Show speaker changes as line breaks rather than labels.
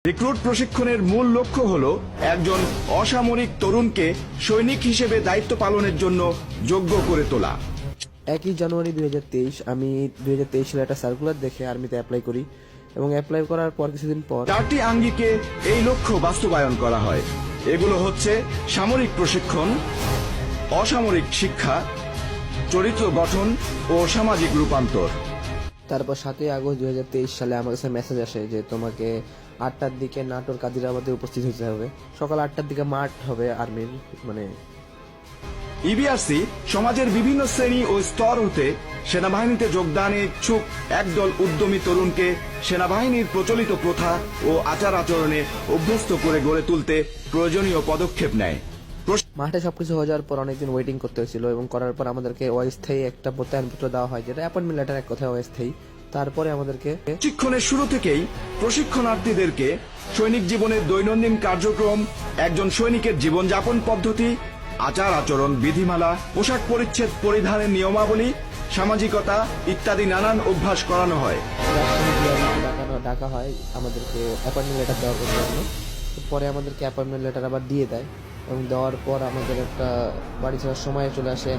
Recruit প্রশিক্ষণের মূল লক্ষ্য হল একজন অসামরিক তরুণকে সৈনিক হিসেবে দায়িত্ব পালনের জন্য যোগ্য করে তোলা।
1 জানুয়ারি 2023 আমি 2023 সালে একটা সার্কুলার দেখে আর্মিতে অ্যাপ্লাই করি এবং অ্যাপ্লাই করার পর কিছুদিন পর
4টি আঙ্গিকে এই লক্ষ্য বাস্তবায়ন করা হয়। এগুলো হচ্ছে সামরিক প্রশিক্ষণ, অসামরিক শিক্ষা, চরিত্র গঠন ও সামাজিক রূপান্তর।
তারপর 7ই আগস্ট 2023 সালে আমার কাছে মেসেজ আসে যে তোমাকে 8টার দিকে নাটোর কাদিরাবাদে উপস্থিত হতে হবে। সকাল 8টার দিকে মাঠ হবে আর্মির, মানে
ইবিআরসি সমাজের বিভিন্ন শ্রেণী ও স্তর হতে সেনাবাহিনীতে যোগদানে ইচ্ছুক একদল উদ্যমী তরুণকে সেনাবাহিনীর প্রচলিত প্রথা ও আচার আচরণে অভ্যস্ত করে গড়ে তুলতে প্রয়োজনীয় পদক্ষেপ নেয়।
মাঠে সবকিছু হয়ে যাওয়ার পর অনেকদিন ওয়েটিং করতে হয়েছিল এবং করার পর আমাদেরকে অস্থায়ী একটা প্রত্যয়নপত্র দেওয়া হয়, যেটা অ্যাপয়েন্টমেন্ট লেটার এক কথায় অস্থায়ী। তারপরে আমাদেরকে
প্রশিক্ষণের শুরু থেকেই প্রশিক্ষণার্থীদেরকে সৈনিক জীবনের দৈনন্দিন কার্যক্রম, একজন সৈনিকের জীবনযাপন পদ্ধতি, আচার আচরণ, বিধিমালা, পোশাক পরিচ্ছদ পরিধানের নিয়মাবলী, সামাজিকতা ইত্যাদি নানান অভ্যাস করানো হয়।
ডাকা হয় আমাদেরকে অ্যাপয়েন্টমেন্ট লেটার দেওয়ার জন্য। পরে আমাদেরকে অ্যাপয়েন্টমেন্ট লেটার আবার দিয়ে দেয় এবং দেওয়ার পর আমাদের একটা বাড়ি ছাড়ার সময় চলে আসে।